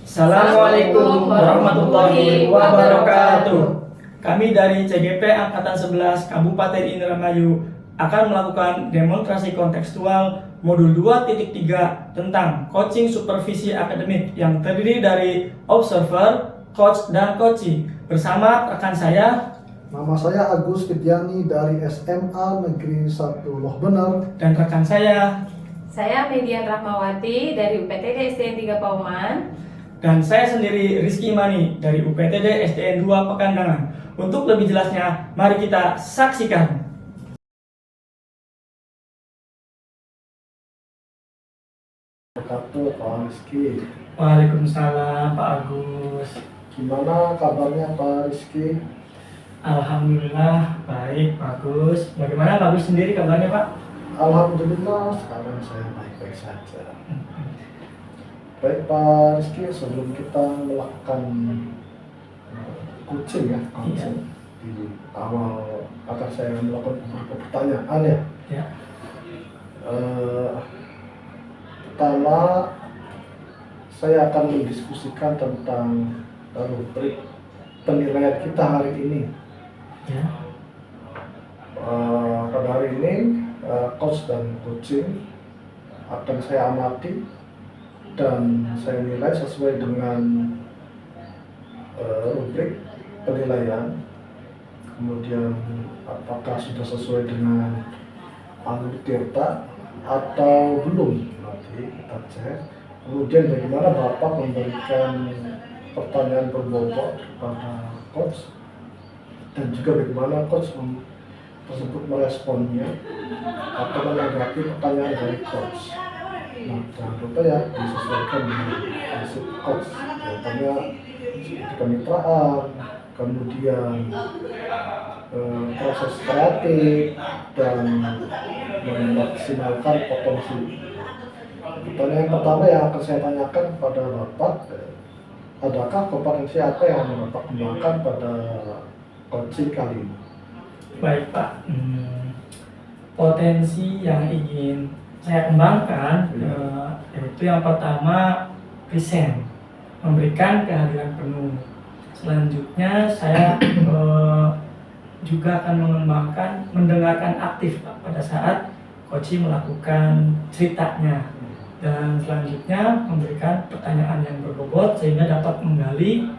Assalamualaikum warahmatullahi wabarakatuh. Kami dari CGP Angkatan 11 Kabupaten Indramayu akan melakukan demonstrasi kontekstual modul 2.3 tentang coaching supervisi akademik yang terdiri dari observer, coach, dan coaching bersama rekan saya. Nama saya Agus Fidyani dari SMA Negeri 1 Loh Bener. Dan rekan saya Median Rahmawati dari UPTD SDN 3 Pauman. Dan saya sendiri Rizky Mani dari UPTD SDN 2 Pekandangan. Untuk lebih jelasnya, mari kita saksikan. Wabarakatuh, Pak Rizky. Waalaikumsalam Pak Agus. Gimana kabarnya Pak Rizky? Alhamdulillah baik Pak Agus. Bagaimana Pak Agus sendiri kabarnya Pak? Alhamdulillah sekarang saya baik-baik saja. Baik Pak Rizky, sebelum kita melakukan coaching di awal akan saya melakukan beberapa pertanyaan ya. Ya. Pertama, saya akan mendiskusikan tentang rubrik penilaian kita hari ini. Ya. Pada hari ini, coach dan coaching akan saya amati dan saya nilai sesuai dengan rubrik penilaian. Kemudian apakah sudah sesuai dengan alur tirta atau belum, nanti kita cek. Kemudian bagaimana Bapak memberikan pertanyaan berbobot kepada coach, dan juga bagaimana coach tersebut meresponnya atau menanggapi pertanyaan dari coach. Nah, jangan lupa ya, disesuaikan dengan prinsip coach, contohnya kemitraan, kemudian proses kreatif, dan memaksimalkan potensi. Pertanyaan pertama yang akan saya tanyakan kepada Bapak, adakah kompetensi apa yang Bapak kembangkan pada coaching kali ini? Baik Pak. Potensi yang ingin saya kembangkan yaitu yang pertama present, memberikan kehadiran penuh. Selanjutnya saya juga akan mengembangkan mendengarkan aktif Pak pada saat coaching melakukan ceritanya, dan selanjutnya memberikan pertanyaan yang berbobot sehingga dapat menggali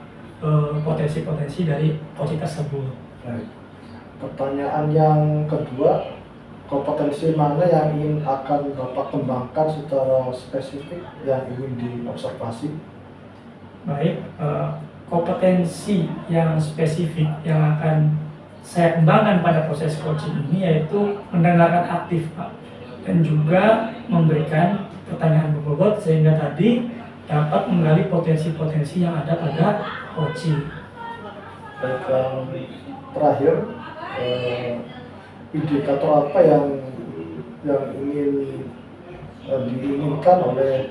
potensi-potensi dari coaching tersebut. Baik. Pertanyaan yang kedua, kompetensi mana yang akan Bapak kembangkan secara spesifik yang ingin diobservasi? Baik, kompetensi yang spesifik yang akan saya kembangkan pada proses coaching ini yaitu mendengarkan aktif Pak, dan juga memberikan pertanyaan berbobot sehingga tadi dapat menggali potensi-potensi yang ada pada coaching. Baik, yang terakhir, indikator apa yang ingin diinginkan oleh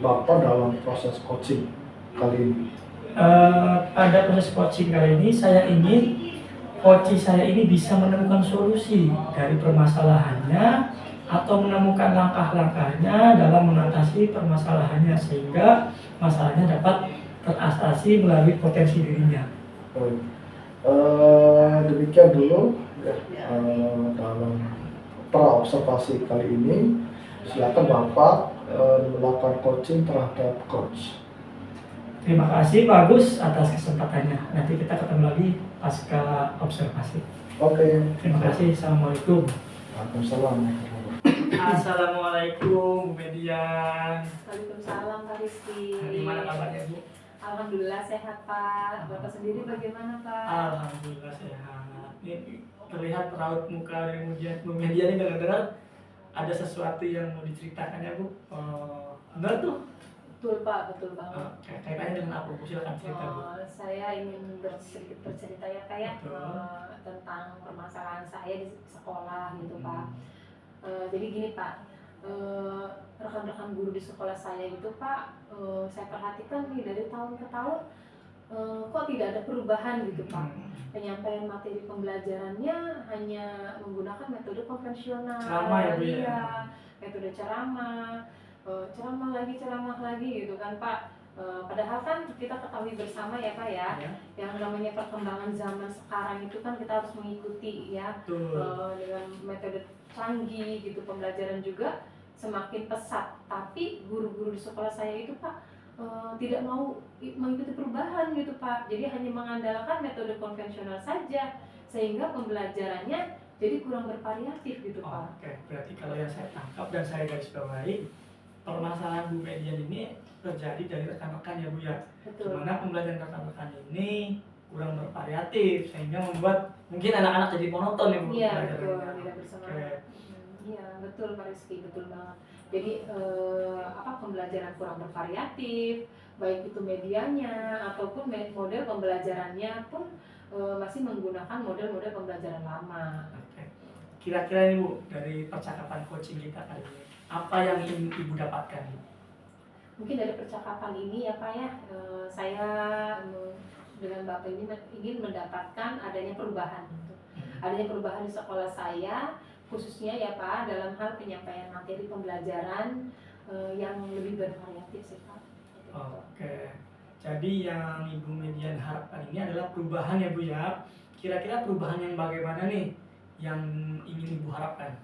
Bapak dalam proses coaching kali ini? Pada proses coaching kali ini saya ingin coaching saya ini bisa menemukan solusi dari permasalahannya atau menemukan langkah-langkahnya dalam mengatasi permasalahannya sehingga masalahnya dapat teratasi melalui potensi dirinya. Demikian dulu ya, dalam pra-observasi kali ini. Silakan Bapak melakukan coaching terhadap coach. Terima kasih Pak Agus atas kesempatannya. Nanti kita ketemu lagi pasca observasi. Oke. Terima kasih. Assalamualaikum. Waalaikumsalam. Assalamualaikum Bu Median. Waalaikumsalam Pak Rizky. Gimana kabarnya Bu? Alhamdulillah sehat Pak. Bapak sendiri bagaimana Pak? Alhamdulillah sehat. Ini terlihat raut muka dari Bu Median ini dengar-dengar ada sesuatu yang mau diceritakan ya Bu. Benar tuh? Betul Pak, betul banget. Kaitannya dengan apa Bu? Silakan cerita Bu. Saya ingin sedikit bercerita ya Pak ya, tentang permasalahan saya di sekolah gitu Pak. Jadi gini Pak, rekan-rekan guru di sekolah saya itu Pak, saya perhatikan nih dari tahun ke tahun kok tidak ada perubahan gitu Pak. Penyampaian materi pembelajarannya hanya menggunakan metode konvensional. Ceramah ya Bu ya? Iya, metode ceramah, ceramah lagi gitu kan Pak. Padahal kan kita ketahui bersama ya Pak ya, yang namanya perkembangan zaman sekarang itu kan kita harus mengikuti ya, dengan metode canggih gitu, pembelajaran juga semakin pesat. Tapi guru-guru di sekolah saya itu Pak tidak mau mengikuti perubahan gitu Pak, jadi hanya mengandalkan metode konvensional saja, sehingga pembelajarannya jadi kurang bervariatif gitu Pak. Oke, berarti kalau yang saya tangkap dan saya garis bawahi, permasalahan Bu Median ini terjadi dari rekan-rekan ya Bu ya. Betul. Dimana pembelajaran rekan-rekan ini kurang bervariatif sehingga membuat mungkin anak-anak jadi monoton ya Bu. Iya betul, tidak bersemangat. Oke. Iya betul Pak Rizky, betul banget. Jadi pembelajaran kurang bervariatif, baik itu medianya ataupun model pembelajarannya pun masih menggunakan model-model pembelajaran lama. Oke. Kira-kira nih Bu, dari percakapan coaching kita kali ini, apa yang ingin Ibu dapatkan? Mungkin dari percakapan ini ya Pak ya, saya dengan Bapak ini ingin mendapatkan adanya perubahan. Adanya perubahan di sekolah saya, khususnya ya Pak dalam hal penyampaian materi pembelajaran yang lebih bervariatif sih Pak. Oke, jadi yang Ibu Median harapkan ini adalah perubahan ya Bu ya. Kira-kira perubahan yang bagaimana nih yang ingin Ibu harapkan?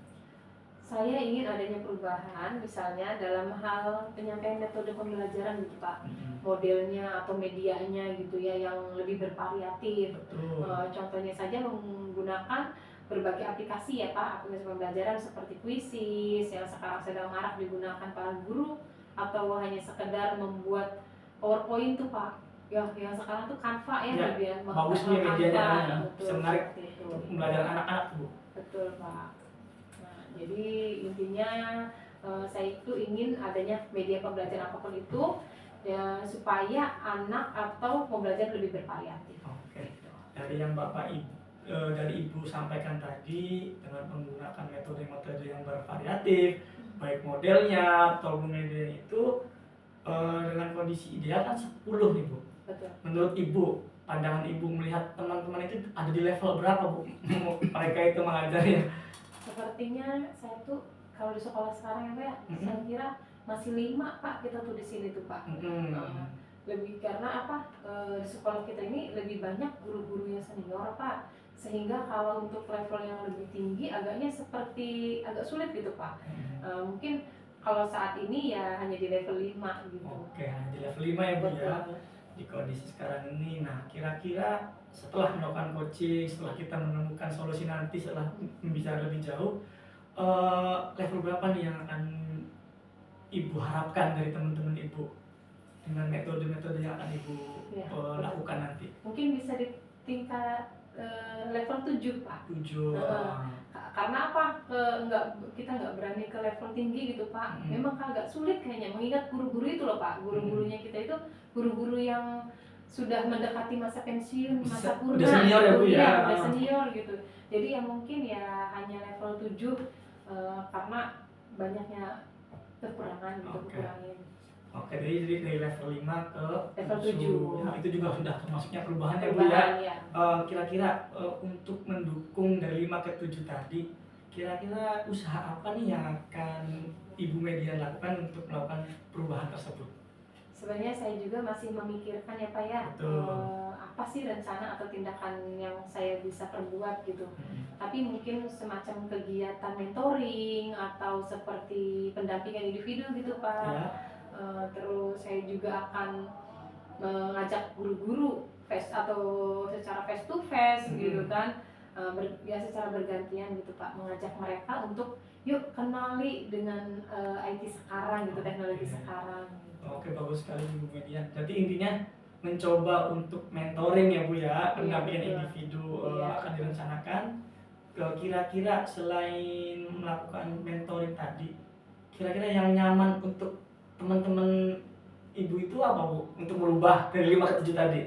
Saya ingin adanya perubahan misalnya dalam hal penyampaian metode pembelajaran gitu Pak, modelnya atau medianya gitu ya yang lebih bervariatif. Contohnya saja menggunakan berbagai aplikasi ya Pak, aplikasi pembelajaran seperti Quizzes yang sekarang sedang marak digunakan para guru, atau hanya sekedar membuat PowerPoint tuh Pak, yang sekarang tuh Canva ya, lebih bagus nih medianya, bisa menarik pembelajaran anak-anak Bu. Betul Pak. Nah, jadi intinya saya itu ingin adanya media pembelajaran apapun itu ya, supaya anak atau pembelajar lebih bervariatif. Oke. Dari yang dari Ibu sampaikan tadi, dengan menggunakan metode-metode yang bervariatif, baik modelnya atau media itu dengan kondisi ideal kan 10 nih Bu. Betul. Menurut Ibu, pandangan Ibu melihat teman-teman itu ada di level berapa Bu? Mereka itu mengajarnya? Sepertinya saya tuh kalau di sekolah sekarang ya Pak ya, saya kira masih 5 Pak kita tuh di sini tuh Pak. Lebih karena di sekolah kita ini lebih banyak guru-guru yang senior Pak, sehingga kalau untuk level yang lebih tinggi agaknya seperti agak sulit gitu Pak. Mungkin kalau saat ini ya hanya di level 5 gitu. Oke, hanya di level 5 ya Bu ya, di kondisi sekarang ini. Nah, kira-kira setelah melakukan coaching, setelah kita menemukan solusi nanti, setelah bicara lebih jauh, level berapa nih yang akan Ibu harapkan dari teman-teman Ibu dengan metode-metode yang akan Ibu lakukan nanti? Mungkin bisa di tingkat level 7 Pak. 7. Karena kita nggak berani ke level tinggi gitu Pak. Memang agak sulit kayaknya, mengingat guru-guru itu loh Pak. Guru-gurunya kita itu guru-guru yang sudah mendekati masa pensiun, masa purna. Udah senior ya Bu ya? Udah senior gitu. Jadi ya mungkin ya hanya level 7 karena banyaknya kekurangan gitu, kurangin. Oke, jadi dari level 5 ke level 7. Nah, itu juga sudah termasuknya perubahan ya Bu ya. Kira-kira untuk mendukung dari 5 ke 7 tadi, kira-kira usaha apa nih yang akan Ibu Median lakukan untuk melakukan perubahan tersebut? Sebenarnya saya juga masih memikirkan ya Pak ya, apa sih rencana atau tindakan yang saya bisa perbuat gitu. Tapi mungkin semacam kegiatan mentoring atau seperti pendampingan individu gitu Pak. Terus saya juga akan mengajak guru-guru atau secara face to face gitu kan, secara bergantian gitu Pak, mengajak mereka untuk yuk kenali dengan IT sekarang gitu, teknologi sekarang gitu. Oke, bagus sekali Bu Median. Jadi intinya mencoba untuk mentoring ya Bu ya, pendampingan individu akan direncanakan. Kira-kira selain melakukan mentoring tadi, kira-kira yang nyaman untuk teman-teman Ibu itu apa Bu, untuk merubah dari 5 ke 7 tadi?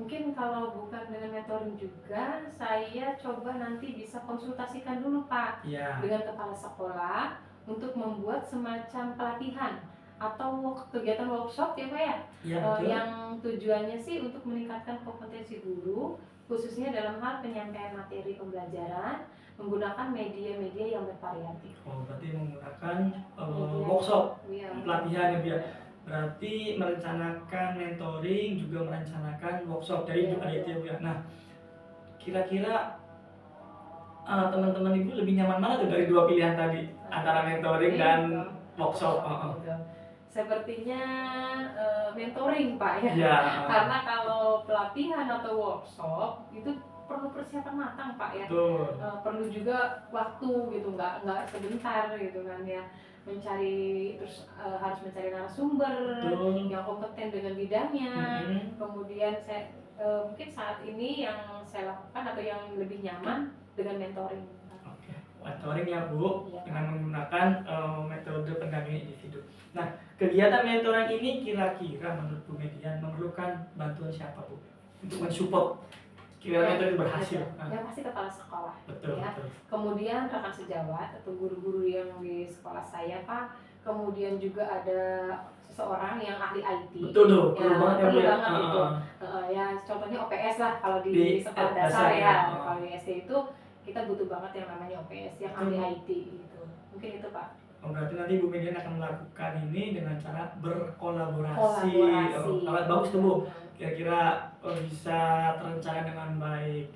Mungkin kalau bukan dengan mentoring juga, saya coba nanti bisa konsultasikan dulu Pak dengan kepala sekolah untuk membuat semacam pelatihan atau kegiatan workshop ya Pak ya, yang tujuannya sih untuk meningkatkan kompetensi guru, khususnya dalam hal penyampaian materi pembelajaran menggunakan media-media yang bervariatif. Berarti menggunakan workshop, pelatihan ya biar berarti merencanakan mentoring juga merencanakan workshop dari Iya, ada itu ya iya. Bu ya. Nah, kira-kira teman-teman Ibu lebih nyaman mana tuh dari dua pilihan tadi antara mentoring dan workshop? Gitu. Sepertinya mentoring Pak ya. Ya, Karena kalau pelatihan atau workshop itu perlu persiapan matang Pak ya. betul. Perlu juga waktu gitu, nggak sebentar gitu kan ya, mencari terus harus mencari narasumber Betul. yang kompeten dengan bidangnya. Mm-mm. Kemudian saya mungkin saat ini yang saya lakukan atau yang lebih nyaman dengan mentoring. Oke, mentoring ya Bu, Iya. dengan menggunakan metode pendampingan individu. Nah, kegiatan mentoring ini kira-kira menurut Bu Median memerlukan bantuan siapa Bu untuk mensupport kira-kira metode berhasil? Yang pasti kepala sekolah. Betul, Ya. betul. Kemudian rekan sejawat atau guru-guru yang di sekolah saya Pak. Kemudian juga ada seseorang yang ahli IT. Betul tuh, Ya, perlu banget ya Bu perlu ya. banget itu. Ya contohnya OPS lah kalau di sekolah dasar dasar, ya. ya. Kalau di SD itu kita butuh banget yang namanya OPS, yang ahli Betul. IT gitu. Mungkin itu Pak. Oh, berarti nanti Bu Median akan melakukan ini dengan cara berkolaborasi. Kolaborasi. Oh, bagus tuh Bu. Kira-kira bisa terencana dengan baik.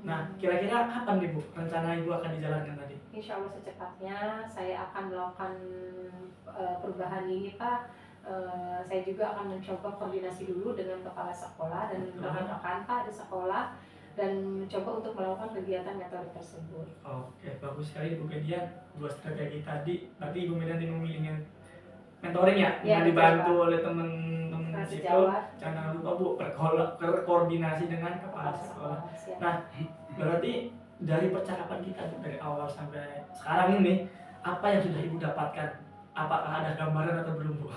Nah, kira-kira kapan nih Bu rencana Ibu akan dijalankan tadi? Insya Allah secepatnya saya akan melakukan perubahan ini Pak. Saya juga akan mencoba koordinasi dulu dengan kepala sekolah dan rekan-rekan Pak di sekolah dan mencoba untuk melakukan kegiatan metode tersebut. Oke, bagus sekali Bu Median. Dua strategi tadi, berarti Ibu Median memilih mentoring ya, Ya, yang dibantu oleh teman-teman Rekan di situ. sejawat. Jangan lupa Bu berkoordinasi dengan kepala sekolah. Siap. Nah, berarti dari percakapan kita Bu, dari awal sampai sekarang ini, apa yang sudah Ibu dapatkan? Apakah ada gambaran atau belum Bu?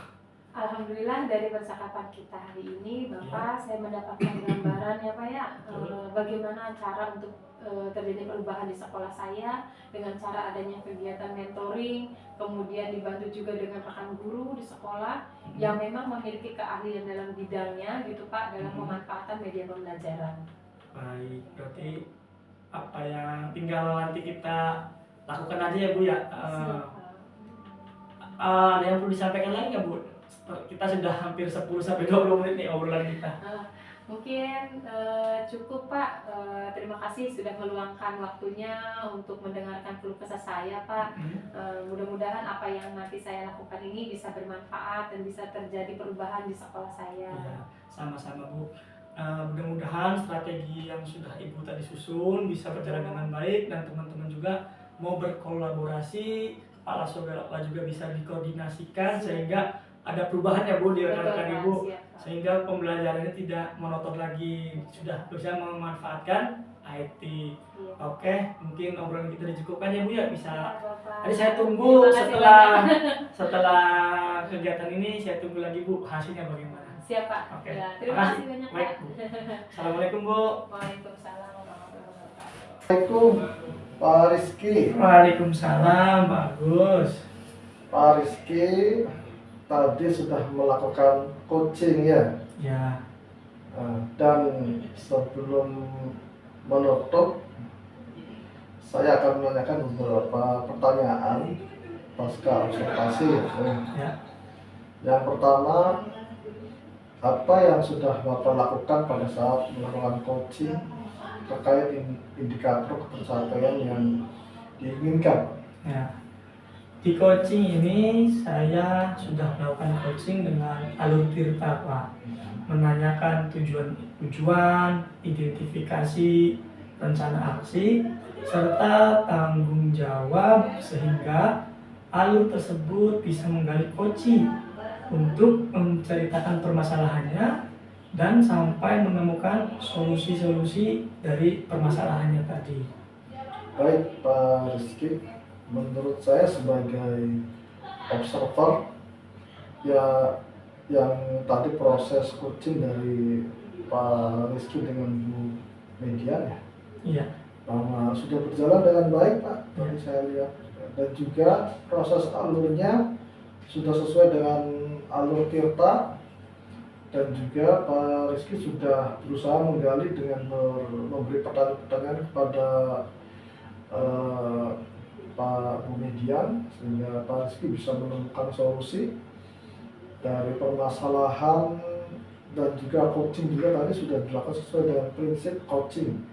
Alhamdulillah dari percakapan kita hari ini Bapak, saya mendapatkan gambaran ya Pak ya, bagaimana cara untuk terjadi perubahan di sekolah saya dengan cara adanya kegiatan mentoring, kemudian dibantu juga dengan rekan guru di sekolah yang memang memiliki keahlian dalam bidangnya gitu Pak, dalam pemanfaatan media pembelajaran. Baik, berarti apa yang tinggal nanti kita lakukan aja ya Bu ya. Ada yang perlu disampaikan lagi nggak Bu? Kita sudah hampir 10-20 menit nih obrolan kita. Mungkin cukup Pak. Terima kasih sudah meluangkan waktunya untuk mendengarkan keluh kesah saya Pak. Mudah-mudahan apa yang nanti saya lakukan ini bisa bermanfaat dan bisa terjadi perubahan di sekolah saya. Ya, sama-sama Bu. Mudah-mudahan strategi yang sudah Ibu tadi susun bisa berjalan dengan baik dan teman-teman juga mau berkolaborasi, kepala sekolah juga bisa dikoordinasikan sehingga ada perubahan ya Bu di rekan-rekan Ibu, sehingga pembelajarannya tidak monoton lagi, sudah bisa memanfaatkan IT. Iya. Oke, mungkin obrolan kita dicukupkan ya Bu ya, bisa. Bapak. Tadi saya tunggu Terima kasih setelah kegiatan ini, saya tunggu lagi Bu hasilnya bagaimana. Siap Pak. Oke. Ya, terima kasih banyak Baik, Pak. Bu. Assalamualaikum Bu. Waalaikumsalam warahmatullahi wabarakatuh. Assalamualaikum Pak Rizky. Waalaikumsalam, bagus. Pak Rizky tadi sudah melakukan coaching ya. Ya, Dan sebelum menutup, saya akan menanyakan beberapa pertanyaan pasca observasi. ya. Yang pertama, apa yang sudah Bapak lakukan pada saat melakukan coaching terkait indikator pencapaian yang diinginkan? Ya. Di coaching ini saya sudah melakukan coaching dengan alur tirta Pak. Menanyakan tujuan, identifikasi, rencana aksi, serta tanggung jawab sehingga alur tersebut bisa menggali coaching untuk menceritakan permasalahannya dan sampai menemukan solusi-solusi dari permasalahannya tadi. Baik Pak Rizky, menurut saya sebagai observer ya, yang tadi proses coaching dari Pak Rizky dengan Bu Median ya, Iya. sudah berjalan dengan baik Pak, tadi saya lihat, dan juga proses alurnya sudah sesuai dengan alur tirta, dan juga Pak Rizky sudah berusaha menggali dengan memberi pertanyaan-pertanyaan kepada Pak Bu Median, sehingga Pak Rizky bisa menemukan solusi. Dan juga Pak Rizky sudah berusaha menggali dengan memberi pertanyaan-pertanyaan kepada Pak Bu Median, sehingga Pak Rizky bisa menemukan solusi. Dan juga Pak Rizky sudah berusaha menggali dengan memberi pertanyaan-pertanyaan kepada Pak Bu Median, sehingga Pak Rizky bisa menemukan solusi. dari permasalahan dan juga coaching juga tadi sudah dilakukan sesuai dengan prinsip coaching.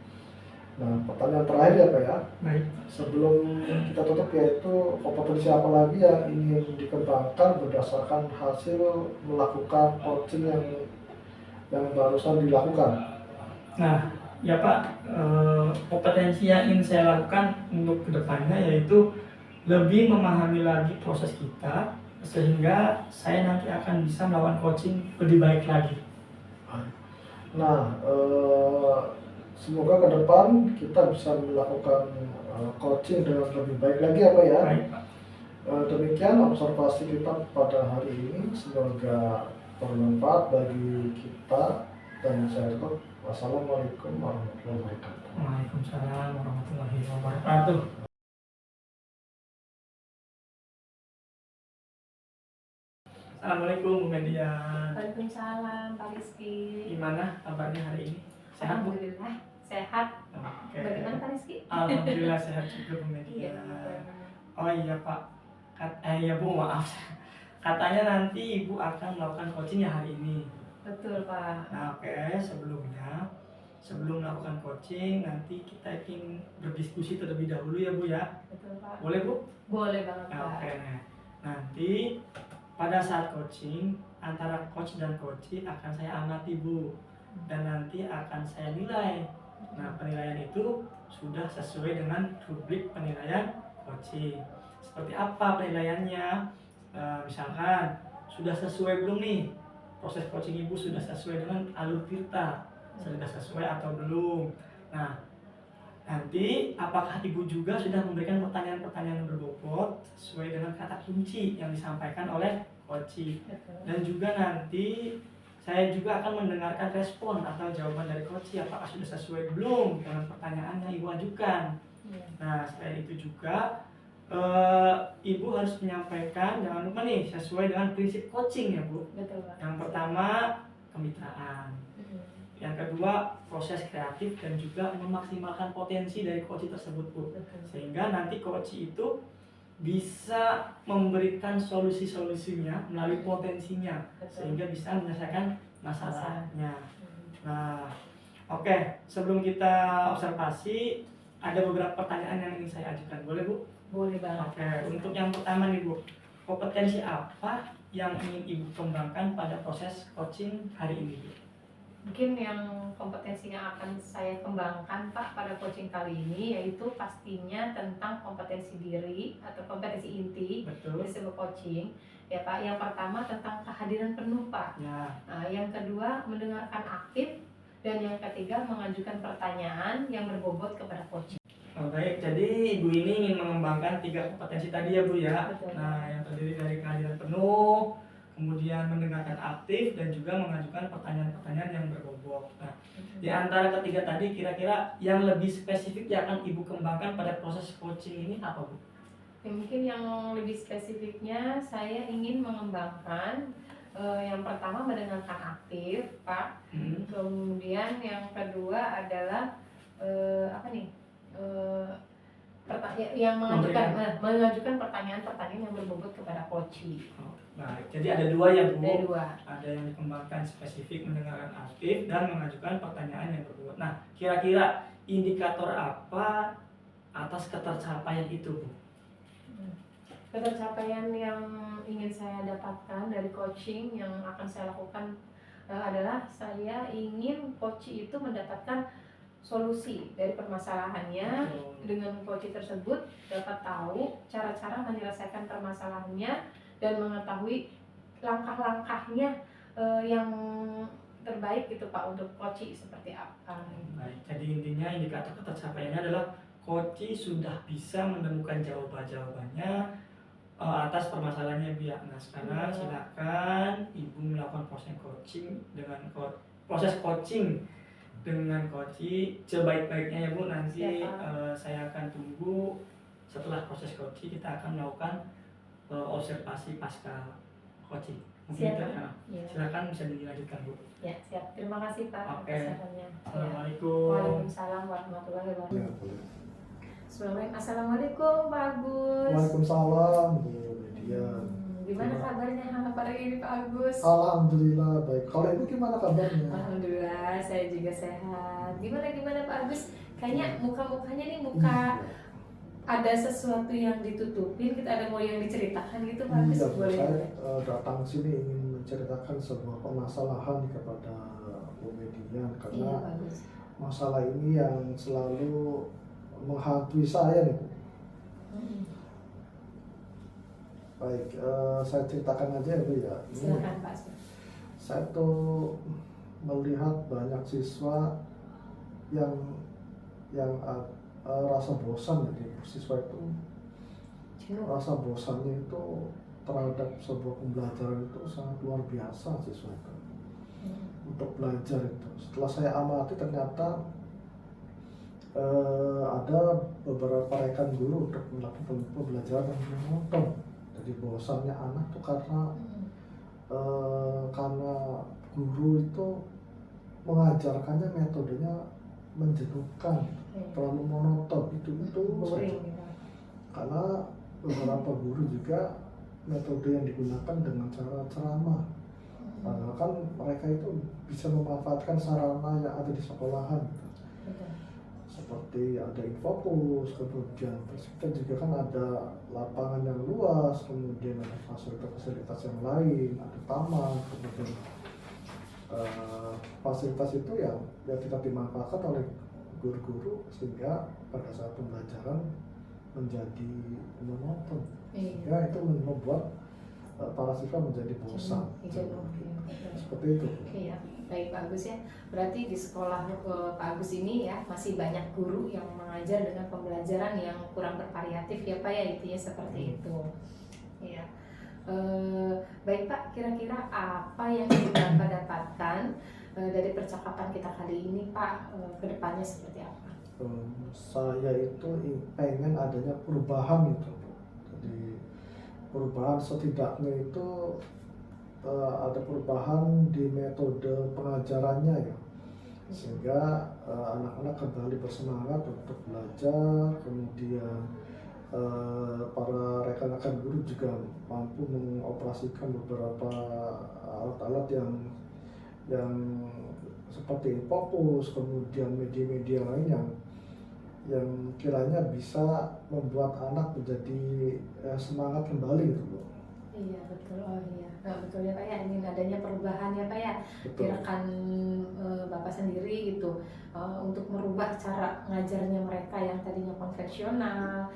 Nah, pertanyaan terakhir ya Pak ya, Baik. sebelum kita tutup, yaitu kompetensi apa lagi yang ingin dikembangkan berdasarkan hasil melakukan coaching yang barusan dilakukan. Nah, ya Pak, kompetensi yang ingin saya lakukan untuk kedepannya yaitu lebih memahami lagi proses kita sehingga saya nanti akan bisa melakukan coaching lebih baik lagi. Nah, semoga ke depan kita bisa melakukan coaching dengan lebih baik lagi ya Pak ya. Baik Pak. Demikian observasi kita pada hari ini, semoga bermanfaat bagi kita dan saya tutup. Wassalamualaikum warahmatullahi wabarakatuh. Waalaikumsalam warahmatullahi wabarakatuh. Assalamualaikum Bu Median. Waalaikumsalam Pak Rizky. Gimana kabarnya hari ini? Sehat Bu? Alhamdulillah sehat. Oke. Bagaimana Pak Rizky? Alhamdulillah sehat juga Bu Iya. Median. Oh iya Pak, ya Bu maaf. Katanya nanti Ibu akan melakukan coaching ya hari ini. Betul Pak. Nah oke, sebelum melakukan coaching nanti kita ingin berdiskusi terlebih dahulu ya Bu ya. Betul Pak. Boleh Bu? Boleh banget Nah, Pak. oke, nah nanti pada saat coaching antara coach dan coachee akan saya amati Bu, dan nanti akan saya nilai. Nah penilaian itu sudah sesuai dengan rubrik penilaian coaching. Seperti apa penilaiannya? Misalkan sudah sesuai belum nih proses coaching Ibu, sudah sesuai dengan alur Tirta, sudah sesuai atau belum? Nah nanti apakah Ibu juga sudah memberikan pertanyaan-pertanyaan berbobot sesuai dengan kata kunci yang disampaikan oleh coachee? Betul. Dan juga nanti saya juga akan mendengarkan respon atau jawaban dari coachee apakah sudah sesuai belum dengan pertanyaan yang Ibu ajukan. Iya. Nah selain itu juga Ibu harus menyampaikan, jangan lupa nih, sesuai dengan prinsip coaching ya Bu. Betul Pak. Yang pertama kemitraan, yang kedua proses kreatif, dan juga memaksimalkan potensi dari coachee tersebut Bu, Betul. sehingga nanti coachee itu bisa memberikan solusi-solusinya melalui potensinya, Betul. sehingga bisa menyelesaikan masalahnya. Hmm. Nah oke, sebelum kita observasi ada beberapa pertanyaan yang ingin saya ajukan, boleh Bu? Boleh banget. Oke, untuk yang pertama nih Bu, kompetensi apa yang ingin Ibu kembangkan pada proses coaching hari ini Bu? Mungkin yang kompetensi yang akan saya kembangkan Pak pada coaching kali ini yaitu pastinya tentang kompetensi diri atau kompetensi inti Betul. dari sebuah coaching ya Pak. Yang pertama tentang kehadiran penuh Pak. Ya, Nah, yang kedua mendengarkan aktif, dan yang ketiga mengajukan pertanyaan yang berbobot kepada coaching. oh, baik. Jadi Ibu ini ingin mengembangkan 3 kompetensi tadi ya Bu ya. Betul. Nah, yang terdiri dari kehadiran penuh, kemudian mendengarkan aktif, dan juga mengajukan pertanyaan-pertanyaan yang berbobot. Nah, di antara ketiga tadi kira-kira yang lebih spesifik yang akan Ibu kembangkan pada proses coaching ini apa Bu? Ya, mungkin yang lebih spesifiknya saya ingin mengembangkan yang pertama mendengarkan aktif Pak. Kemudian yang kedua adalah apa nih? Yang mengajukan pertanyaan-pertanyaan yang berbobot kepada coachee. Oh, baik. Jadi ada 2 ya Bu. Ada 2. Ada yang dikembangkan spesifik mendengarkan aktif dan mengajukan pertanyaan yang berbobot. Nah, kira-kira indikator apa atas ketercapaian itu Bu? Ketercapaian yang ingin saya dapatkan dari coaching yang akan saya lakukan adalah saya ingin coachee itu mendapatkan solusi dari permasalahannya. Dengan coachee tersebut dapat tahu cara-cara menyelesaikan permasalahannya dan mengetahui langkah-langkahnya yang terbaik gitu Pak untuk coachee seperti apa. Baik, jadi intinya indikator ketercapaiannya adalah coachee sudah bisa menemukan jawabannya atas permasalahannya Bu ya. Nah sekarang silakan Ibu melakukan proses coaching dengan coachee sebaik-baiknya ya Bu. Nanti saya akan tunggu setelah proses coaching, kita akan melakukan observasi pasca coaching. Mungkin itu ya. Silakan bisa dilanjutkan Bu. Ya siap. Terima kasih Pak. Oke. Kesempatannya. Assalamualaikum. Waalaikumsalam warahmatullahi wabarakatuh. Ya, boleh. Assalamualaikum Pak Agus. Waalaikumsalam Bu Lydia. Gimana kabarnya hari ini Pak Agus? Alhamdulillah baik. Kalau Ibu gimana kabarnya? Alhamdulillah saya juga sehat. Gimana Pak Agus? Kayaknya muka-mukanya nih muka ada sesuatu yang ditutupin, kita ada mau yang diceritakan gitu Pak Agus? Iya, Boleh. saya datang sini ingin menceritakan sebuah permasalahan kepada Bu Median Iya karena Pak Agus. masalah ini yang selalu menghantui saya nih Bu. Baik, saya ceritakan aja ya Bu ya. Ini Silakan Pak. saya tuh melihat banyak siswa yang rasa bosan, jadi siswa itu Jenuh. rasa bosannya itu terhadap sebuah pembelajaran itu sangat luar biasa siswa itu untuk belajar itu. Setelah saya amati ternyata ada beberapa rekan guru untuk melakukan pembelajaran yang monoton. Jadi bosannya anak tuh karena guru itu mengajarkannya metodenya menjenuhkan, terlalu monoton itu Boring saja. gitu. Karena beberapa guru juga metode yang digunakan dengan cara ceramah. Padahal kan mereka itu bisa memanfaatkan sarana yang ada di sekolahan gitu. Betul. Seperti ada infopus, kemudian terus kita juga kan ada lapangan yang luas, kemudian ada fasilitas-fasilitas yang lain, ada taman, kemudian fasilitas itu yang tidak dimanfaatkan oleh guru-guru sehingga pada saat pembelajaran menjadi monoton, sehingga itu membuat para siswa menjadi bosan. Jenuh. Seperti itu. Iya, baik Pak Agus ya. Berarti di sekolah Pak Agus ini ya masih banyak guru yang mengajar dengan pembelajaran yang kurang bervariatif ya Pak ya, intinya seperti itu. Iya. Baik Pak, kira-kira apa yang Bapak dapatkan dari percakapan kita kali ini Pak, kedepannya seperti apa? Saya itu pengen adanya perubahan itu, jadi perubahan setidaknya itu ada perubahan di metode pengajarannya ya, sehingga anak-anak kembali bersemangat untuk belajar, kemudian para rekan-rekan guru juga mampu mengoperasikan beberapa alat-alat yang seperti infopus, kemudian media-media lain yang kiranya bisa membuat anak menjadi semangat kembali gitu loh. Iya betul, oh iya, betul ya Pak ya, ingin adanya perubahan ya Pak ya. Gerakan Bapak sendiri gitu untuk merubah cara ngajarnya mereka yang tadinya konvensional,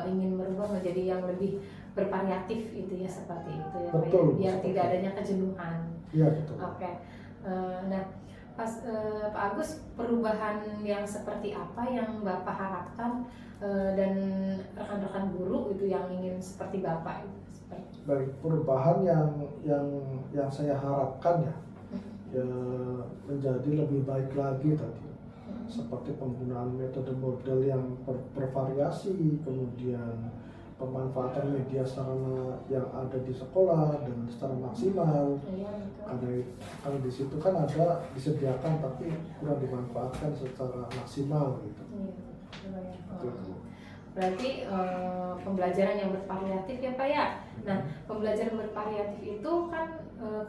ingin merubah menjadi yang lebih bervariatif itu ya, seperti itu ya Pak ya, biar tidak adanya kejenuhan. Iya betul. Oke. Nah pas Pak Agus, perubahan yang seperti apa yang Bapak harapkan dan rekan-rekan guru itu yang ingin seperti Bapak itu? Baik, perubahan yang saya harapkan ya menjadi lebih baik lagi tadi, seperti penggunaan metode model yang bervariasi, kemudian pemanfaatan media sarana yang ada di sekolah dengan secara maksimal. Karena di situ kan ada disediakan tapi kurang dimanfaatkan secara maksimal gitu. Berarti pembelajaran yang bervariatif ya Pak ya. Nah, pembelajaran bervariatif itu kan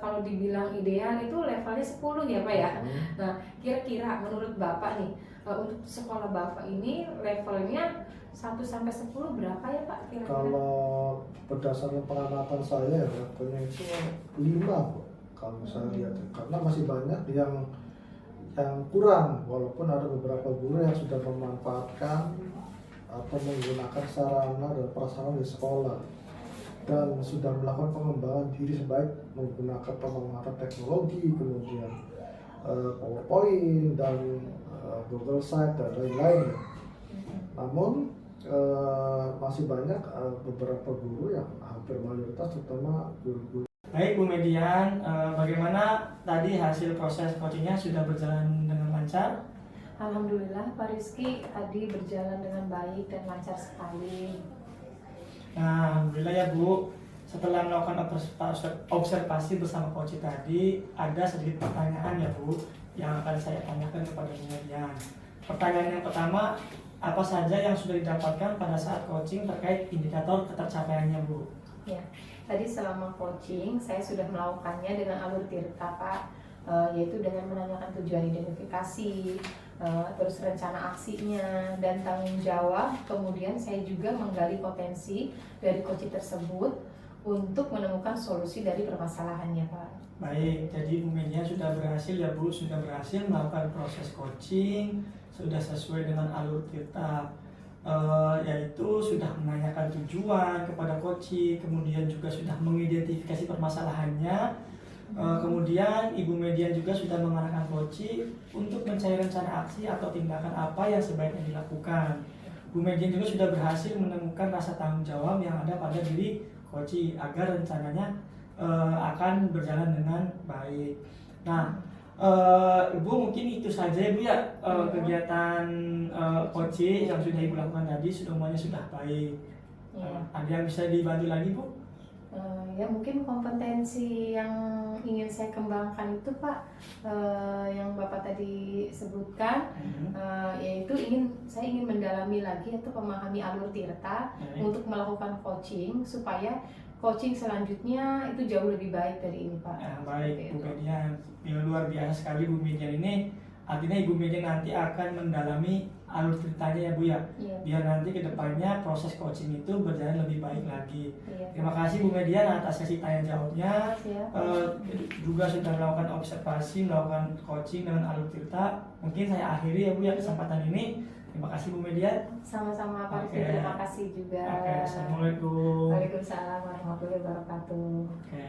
kalau dibilang ideal itu levelnya 10 ya Pak ya. Nah, kira-kira menurut Bapak nih, untuk sekolah Bapak ini levelnya 1 sampai 10 berapa ya Pak kira-kira? Kalau berdasarkan pengamatan saya levelnya itu 5 kalau saya lihat, karena masih banyak yang kurang, walaupun ada beberapa guru yang sudah memanfaatkan atau menggunakan sarana dan prasarana di sekolah dan sudah melakukan pengembangan diri sebaik menggunakan pengembangan teknologi, kemudian PowerPoint dan Google Site dan lain-lain. Namun masih banyak beberapa guru yang hampir mayoritas, terutama guru-guru. Baik Bu Median, bagaimana tadi hasil proses coachingnya sudah berjalan dengan lancar? Alhamdulillah Pak Rizky, tadi berjalan dengan baik dan lancar sekali. Nah, alhamdulillah ya Bu. Setelah melakukan observasi bersama coach tadi, ada sedikit pertanyaan ya Bu yang akan saya tanyakan kepada Bu Median. Pertanyaan yang pertama, apa saja yang sudah didapatkan pada saat coaching terkait indikator ketercapaiannya Bu? Ya, Tadi selama coaching saya sudah melakukannya dengan alur tirta Pak, yaitu dengan menanyakan tujuan identifikasi, terus rencana aksinya dan tanggung jawab. Kemudian saya juga menggali potensi dari coaching tersebut untuk menemukan solusi dari permasalahannya Pak. Baik, jadi Bu Media sudah berhasil ya Bu, sudah berhasil melakukan proses coaching, sudah sesuai dengan alur kita, yaitu sudah menanyakan tujuan kepada coaching, kemudian juga sudah mengidentifikasi permasalahannya, kemudian Ibu Media juga sudah mengarahkan coaching untuk mencari rencana aksi atau tindakan apa yang sebaiknya dilakukan. Bu Media juga sudah berhasil menemukan rasa tanggung jawab yang ada pada diri coaching agar rencananya akan berjalan dengan baik. Nah, Ibu mungkin itu saja ya Bu ya, kegiatan coaching yang sudah Ibu lakukan tadi semuanya sudah baik. Ya. Ada yang bisa dibantu lagi Bu? Ya mungkin kompetensi yang ingin saya kembangkan itu Pak, yang Bapak tadi sebutkan, yaitu saya ingin mendalami lagi atau memahami alur tirta untuk melakukan coaching supaya coaching selanjutnya itu jauh lebih baik dari ini Pak. Nah, baik Bu Median, ya, luar biasa sekali Bu Median ini. Artinya Ibu Median nanti akan mendalami alur ceritanya ya Bu ya, Iya. biar nanti kedepannya proses coaching itu berjalan lebih baik lagi. Iya. Terima kasih Bu Median atas sesi tanya jawabnya. Siap. Juga sudah melakukan observasi, melakukan coaching dengan alur cerita. Mungkin saya akhiri ya Bu ya kesempatan ini. Terima kasih Bu Median. Sama-sama Pak Rizky, Oke. terima kasih juga. Oke, Assalamualaikum. Waalaikumsalam warahmatullahi wabarakatuh. Oke.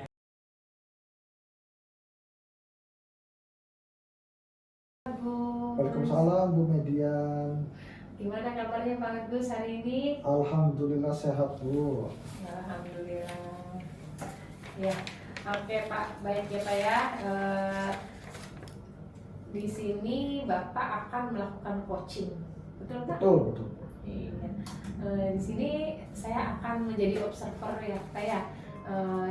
Waalaikumsalam Bu Median. Gimana kabarnya Pak Agus hari ini? Alhamdulillah sehat Bu. Alhamdulillah. Ya, oke Pak, baik ya Pak ya. Di sini Bapak akan melakukan coaching, betul Pak? Betul. Iya. Di sini saya akan menjadi observer ya Pak ya.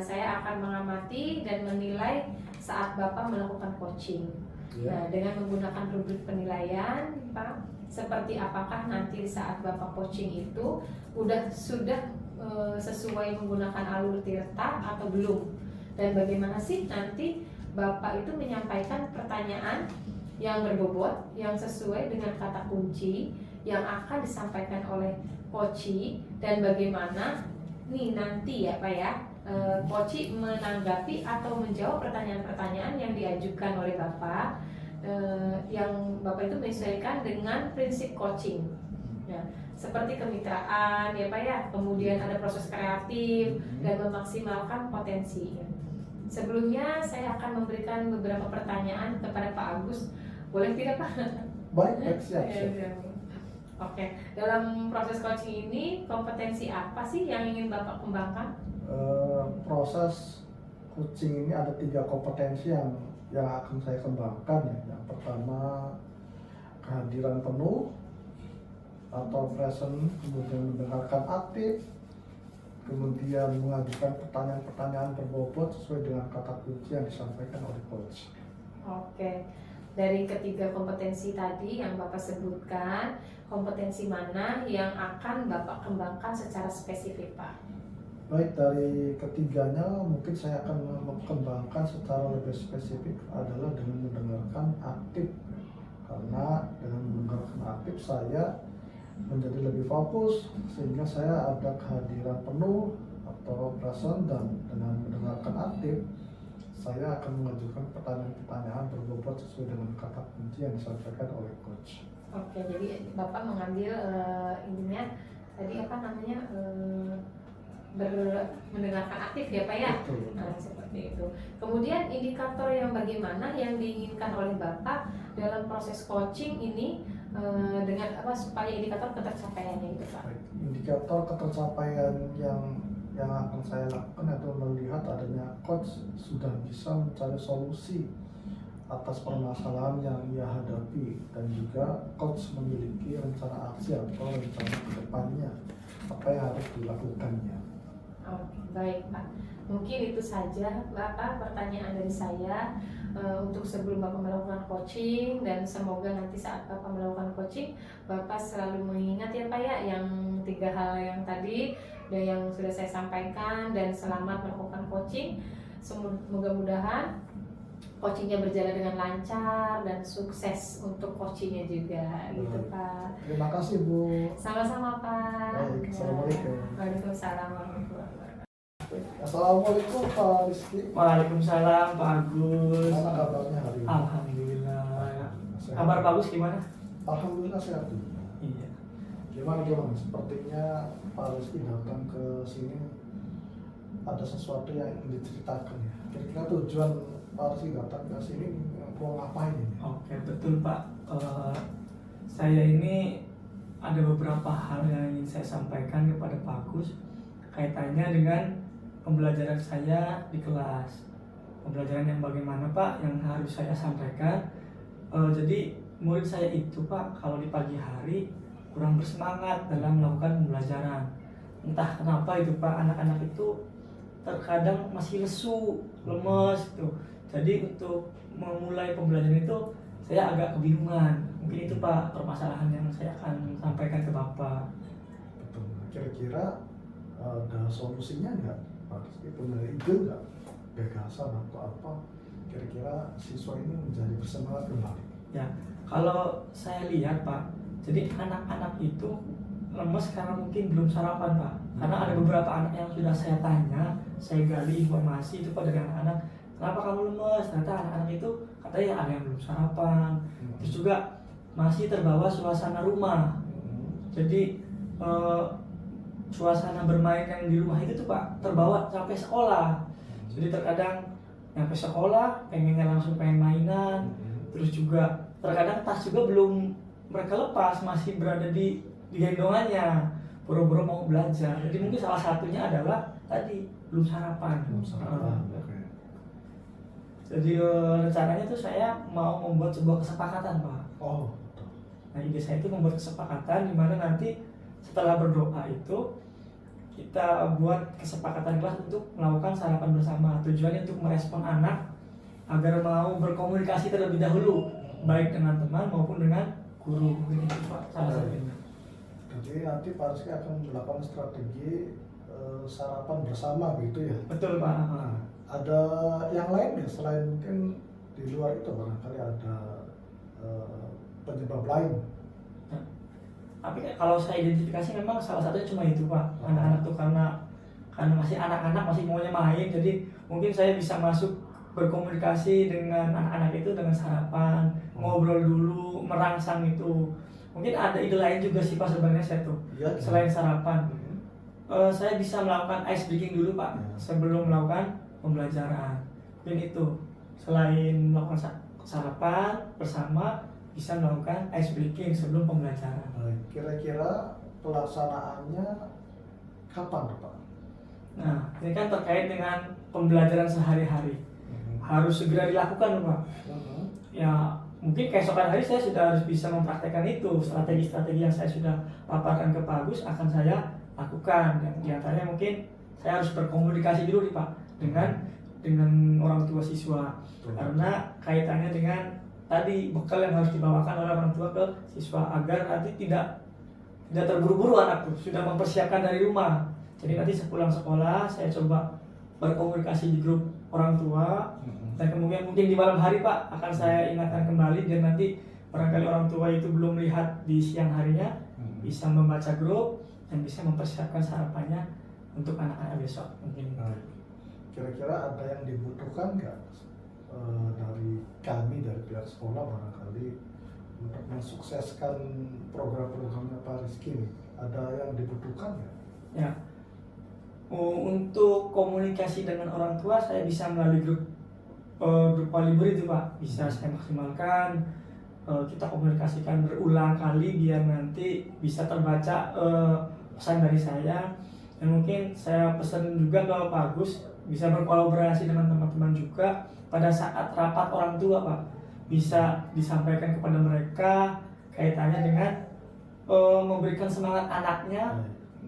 Saya akan mengamati dan menilai saat Bapak melakukan coaching. Ya. Nah, dengan menggunakan rubrik penilaian, Pak, seperti apakah nanti saat Bapak coaching itu sudah sesuai menggunakan alur tirta atau belum? Dan bagaimana sih nanti Bapak itu menyampaikan pertanyaan yang berbobot, yang sesuai dengan kata kunci yang akan disampaikan oleh coaching, dan bagaimana nih nanti ya Pak ya, coaching menanggapi atau menjawab pertanyaan-pertanyaan yang diajukan oleh Bapak, yang Bapak itu menyesuaikan dengan prinsip coaching ya, seperti kemitraan ya Pak ya, kemudian ada proses kreatif dan memaksimalkan potensi. Sebelumnya saya akan memberikan beberapa pertanyaan kepada Pak Agus, boleh tidak Pak? Baik, siap. Oke, dalam proses coaching ini kompetensi apa sih yang ingin Bapak kembangkan? Proses coaching ini ada 3 kompetensi yang akan saya kembangkan ya. Yang pertama kehadiran penuh atau present, kemudian mendengarkan aktif, kemudian mengajukan pertanyaan-pertanyaan berbobot sesuai dengan kata kunci yang disampaikan oleh coach. Oke, dari ketiga kompetensi tadi yang Bapak sebutkan, kompetensi mana yang akan Bapak kembangkan secara spesifik Pak? Baik, dari ketiganya mungkin saya akan mengembangkan secara lebih spesifik adalah dengan mendengarkan aktif. Karena dengan mendengarkan aktif saya menjadi lebih fokus sehingga saya ada kehadiran penuh atau present, dan dengan mendengarkan aktif saya akan mengajukan pertanyaan-pertanyaan berbobot sesuai dengan kata kunci yang disampaikan oleh coach. Oke, jadi Bapak mengambil ininya tadi apa namanya, mendengarkan aktif ya Pak ya? Betul. Nah, seperti itu. Kemudian indikator yang bagaimana yang diinginkan oleh Bapak dalam proses coaching ini, dengan apa supaya indikator ketercapaiannya itu Pak? Baik, indikator ketercapaian yang akan saya lakukan itu melihat adanya coach sudah bisa mencari solusi atas permasalahan yang ia hadapi, dan juga coach memiliki rencana aksi atau rencana ke depannya apa yang harus dilakukannya. Oke, baik Pak. Mungkin itu saja Bapak pertanyaan dari saya untuk sebelum Bapak melakukan coaching, dan semoga nanti saat Bapak melakukan coaching Bapak selalu mengingat ya Pak ya yang 3 hal yang tadi, dan yang sudah saya sampaikan, dan selamat melakukan coaching. Mudah-mudahan coachingnya berjalan dengan lancar dan sukses untuk coachingnya juga, gitu Pak. Terima kasih Bu. Sama-sama Pak. Baik, assalamualaikum. Waalaikumsalam warahmatullahi wabarakatuh. Assalamualaikum Pak Rizky. Waalaikumsalam Pak Agus. Mana kabarnya hari ini? Alhamdulillah. Sehat. Kabar Pak Agus gimana? Alhamdulillah sehat. Iya. Gimana? Sepertinya Pak Rizky datang ke sini ada sesuatu yang ingin diceritakan ya. Kira-kira tujuan Pak Rizky datang ke sini mau ngapain ini? Oke, betul Pak. Saya ini ada beberapa hal yang ingin saya sampaikan kepada Pak Agus kaitannya dengan pembelajaran saya di kelas. Pembelajaran yang bagaimana Pak yang harus saya sampaikan. Jadi murid saya itu Pak kalau di pagi hari kurang bersemangat dalam melakukan pembelajaran. Entah kenapa itu Pak, anak-anak itu terkadang masih lesu, lemes gitu. Jadi untuk memulai pembelajaran itu saya agak kebingungan. Mungkin itu Pak permasalahan yang saya akan sampaikan ke Bapak. Betul. Kira-kira ada solusinya nggak Pak Rizky? Punya ide nggak? Gagasan atau apa? Kira-kira siswa ini menjadi bersemangat kembali. Ya, kalau saya lihat Pak, jadi anak-anak itu lemes karena mungkin belum sarapan Pak. Karena ada beberapa anak yang sudah saya tanya, saya gali informasi itu Pak dari anak-anak. Kenapa kamu lemes? Ternyata anak-anak itu katanya ada yang belum sarapan. Terus juga masih terbawa suasana rumah. Jadi suasana bermain yang di rumah itu tuh Pak terbawa sampai sekolah. Jadi terkadang sampai sekolah pengennya langsung pengen mainan. Terus juga terkadang tas juga belum mereka lepas, masih berada di gendongannya, buru-buru mau belajar. Jadi mungkin salah satunya adalah tadi belum sarapan. Oke. Jadi rencananya tuh saya mau membuat sebuah kesepakatan Pak. Oh. Nah ide saya itu membuat kesepakatan di mana nanti setelah berdoa itu kita buat kesepakatan kelas untuk melakukan sarapan bersama. Tujuannya untuk merespon anak agar mau berkomunikasi terlebih dahulu, baik dengan teman maupun dengan guru. Mungkin itu Pak salah satunya. Jadi nanti Pak Rizky akan melakukan strategi sarapan bersama gitu ya. Betul Pak. Nah, ada yang lain ya selain mungkin di luar itu barangkali ada penyebab lain. Tapi kalau saya identifikasi memang salah satunya cuma itu Pak. Anak-anak tuh karena masih anak-anak, masih maunya main, jadi mungkin saya bisa masuk berkomunikasi dengan anak-anak itu dengan sarapan, ngobrol dulu, merangsang itu. Mungkin ada ide lain juga sih Pak sebenarnya saya tuh. Ya, Selain sarapan, saya bisa melakukan ice breaking dulu Pak sebelum melakukan pembelajaran. Mungkin itu. Selain melakukan sarapan bersama, bisa melakukan ice breaking sebelum pembelajaran. Baik, kira-kira pelaksanaannya kapan Pak? Nah, ini kan terkait dengan pembelajaran sehari-hari. Harus segera dilakukan Pak. Ya, mungkin keesokan hari saya sudah harus bisa mempraktekkan itu. Strategi-strategi yang saya sudah paparkan ke Pak Agus akan saya lakukan. Yang diantaranya mungkin saya harus berkomunikasi dulu nih Pak dengan orang tua siswa. Karena kaitannya dengan tadi bekal yang harus dibawakan oleh orang tua ke siswa agar nanti tidak terburu-buru anak tuh, sudah mempersiapkan dari rumah. Jadi nanti sepulang sekolah saya coba berkomunikasi di grup orang tua, dan kemudian mungkin di malam hari Pak akan saya ingatkan kembali biar nanti barangkali orang tua itu belum lihat di siang harinya bisa membaca grup dan bisa mempersiapkan sarapannya untuk anak-anak besok mungkin. Kira-kira ada yang dibutuhkan nggak dari kami dari pihak sekolah barangkali untuk mensukseskan program-programnya Pak Rizky ini? Ada yang dibutuhkan nggak? Ya, untuk komunikasi dengan orang tua saya bisa melalui grup Walibur itu Pak, bisa saya maksimalkan. Kita komunikasikan berulang kali biar nanti bisa terbaca pesan dari saya. Dan mungkin saya pesan juga ke Pak Agus bisa berkolaborasi dengan teman-teman juga pada saat rapat orang tua Pak, bisa disampaikan kepada mereka kaitannya dengan memberikan semangat anaknya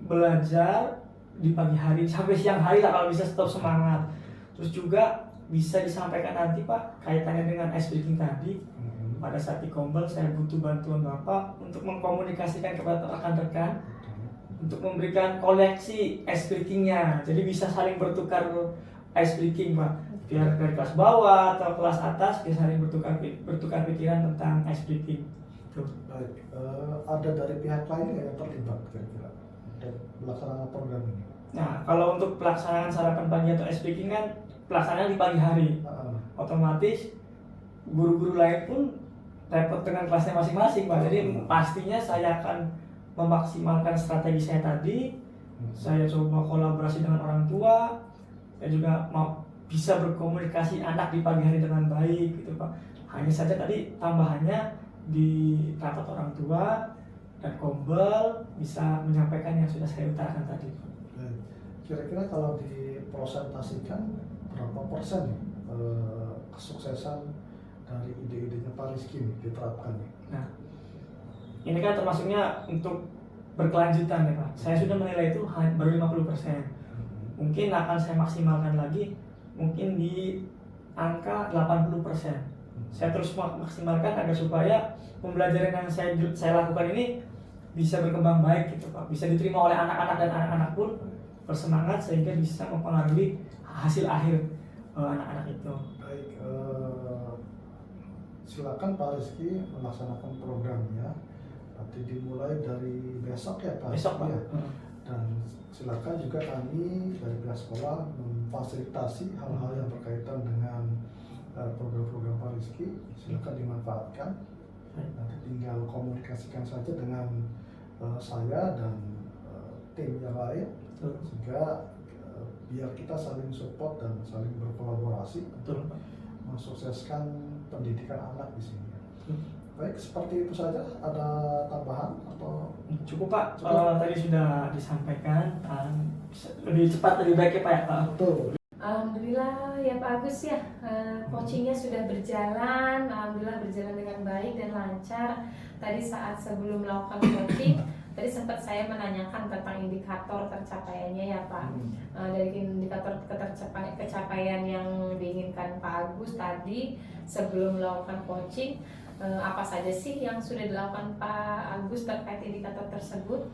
belajar di pagi hari sampai siang hari lah kalau bisa tetap semangat. Terus juga bisa disampaikan nanti Pak kaitannya dengan ice breaking tadi. Pada saat di Kombel saya butuh bantuan Bapak untuk mengkomunikasikan kepada rekan-rekan untuk memberikan koleksi ice breakingnya, jadi bisa saling bertukar ice breaking Pak, biar dari kelas bawah atau kelas atas bisa saling bertukar pikiran tentang ice breaking. Tuh. Baik, ada dari pihak lain yang terlibat kira-kira untuk melaksanakan program ini? Nah, kalau untuk pelaksanaan sarapan pagi atau ice breaking kan pelaksanaan di pagi hari, otomatis guru-guru lain pun repot dengan kelasnya masing-masing Pak. Jadi pastinya saya akan memaksimalkan strategi saya tadi. Saya coba kolaborasi dengan orang tua. Saya juga mau bisa berkomunikasi anak di pagi hari dengan baik gitu Pak. Hanya saja tadi tambahannya di rapat orang tua dan kombel bisa menyampaikan yang sudah saya utarakan tadi. Kira-kira kalau dipresentasikan berapa persen kesuksesan dari ide-idenya Pak Rizky nih diterapkan nih? Nah, ini kan termasuknya untuk berkelanjutan ya Pak. Saya sudah menilai itu baru 50%. Mungkin akan saya maksimalkan lagi, mungkin di angka 80%. Saya terus maksimalkan agar supaya pembelajaran yang saya lakukan ini bisa berkembang baik gitu Pak. Bisa diterima oleh anak-anak dan anak-anak pun bersemangat sehingga bisa mempengaruhi hasil akhir anak-anak itu. Baik, silakan Pak Rizky melaksanakan programnya. Nanti dimulai dari besok ya Pak. Besok Pak. Ya. Dan silakan juga kami dari pihak sekolah memfasilitasi hal-hal yang berkaitan dengan program-program Pak Rizky. Silakan dimanfaatkan. Nanti tinggal komunikasikan saja dengan saya dan tim yang lain, sehingga biar kita saling support dan saling berkolaborasi untuk mensukseskan pendidikan anak di sini. Baik, seperti itu saja. Ada tambahan atau cukup Pak? Tadi sudah disampaikan, lebih cepat lebih baik ya Pak ya Pak. Betul. Alhamdulillah ya Pak Agus ya, coachingnya sudah berjalan, alhamdulillah berjalan dengan baik dan lancar. Tadi saat sebelum melakukan coaching, tadi sempat saya menanyakan tentang indikator tercapaiannya ya Pak. Dari indikator kecapaian yang diinginkan Pak Agus tadi sebelum melakukan coaching, apa saja sih yang sudah dilakukan Pak Agus terkait indikator tersebut?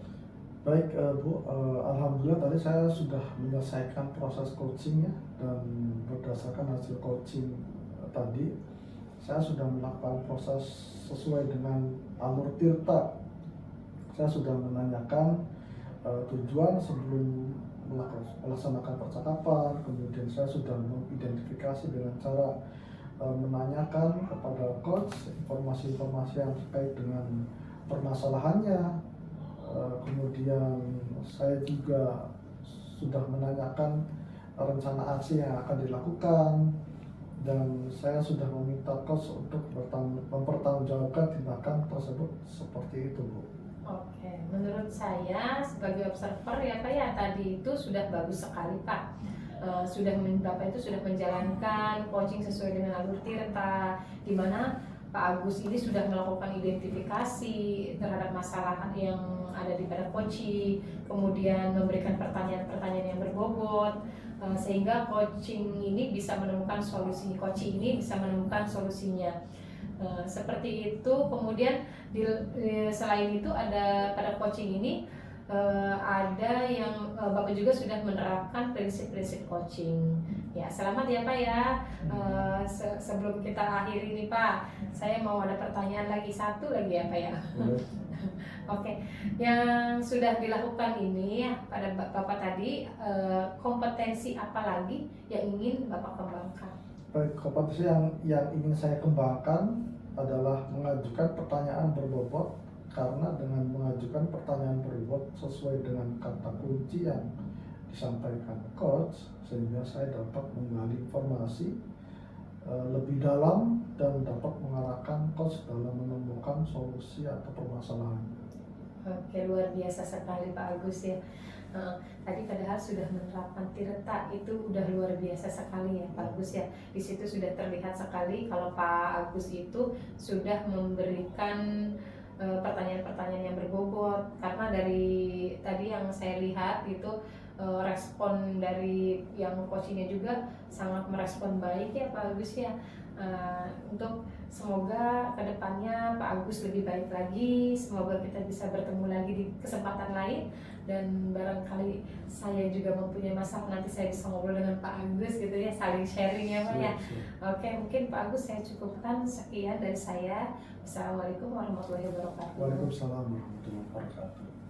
Baik Bu, alhamdulillah tadi saya sudah menyelesaikan proses coachingnya, dan berdasarkan hasil coaching tadi saya sudah melakukan proses sesuai dengan alur Tirta. Saya sudah menanyakan tujuan sebelum melaksanakan percakapan, kemudian saya sudah mengidentifikasi dengan cara menanyakan kepada coach informasi-informasi yang terkait dengan permasalahannya. Kemudian saya juga sudah menanyakan rencana aksi yang akan dilakukan, dan saya sudah meminta coach untuk mempertanggungjawabkan tindakan tersebut seperti itu Bu. Oke, menurut saya sebagai observer ya Pak ya, tadi itu sudah bagus sekali Pak. Bapak itu sudah menjalankan coaching sesuai dengan alur Tirta, di mana Pak Agus ini sudah melakukan identifikasi terhadap masalah yang ada di pada coaching, kemudian memberikan pertanyaan-pertanyaan yang berbobot, sehingga coaching ini bisa menemukan solusi, coaching ini bisa menemukan solusinya. Seperti itu. Kemudian selain itu ada pada coaching ini ada yang Bapak juga sudah menerapkan prinsip-prinsip coaching. Ya, selamat ya Pak ya. Sebelum kita akhiri nih Pak, saya mau ada pertanyaan lagi, satu lagi ya Pak ya. Oke, yang sudah dilakukan ini ya pada Bapak tadi, kompetensi apa lagi yang ingin Bapak kembangkan? Baik, kompetensi yang ingin saya kembangkan adalah mengajukan pertanyaan berbobot, karena dengan mengajukan pertanyaan berbobot sesuai dengan kata kunci yang disampaikan coach, sehingga saya dapat menggali informasi lebih dalam dan dapat mengarahkan coach dalam menemukan solusi atau permasalahan. Oke, luar biasa sekali Pak Agus ya. Tadi padahal sudah menerapkan Tirta, itu udah luar biasa sekali ya Pak Agus ya. Di situ sudah terlihat sekali kalau Pak Agus itu sudah memberikan pertanyaan-pertanyaan yang berbobot, karena dari tadi yang saya lihat itu respon dari yang coachingnya juga sangat merespon baik ya Pak Agus ya. Untuk semoga kedepannya Pak Agus lebih baik lagi, semoga kita bisa bertemu lagi di kesempatan lain, dan barangkali saya juga mempunyai masalah, nanti saya bisa ngobrol dengan Pak Agus gitu ya, saling sharing ya Pak ya. Oke, mungkin Pak Agus saya cukupkan sekian dari saya. Assalamualaikum warahmatullahi wabarakatuh. Waalaikumsalam warahmatullahi wabarakatuh.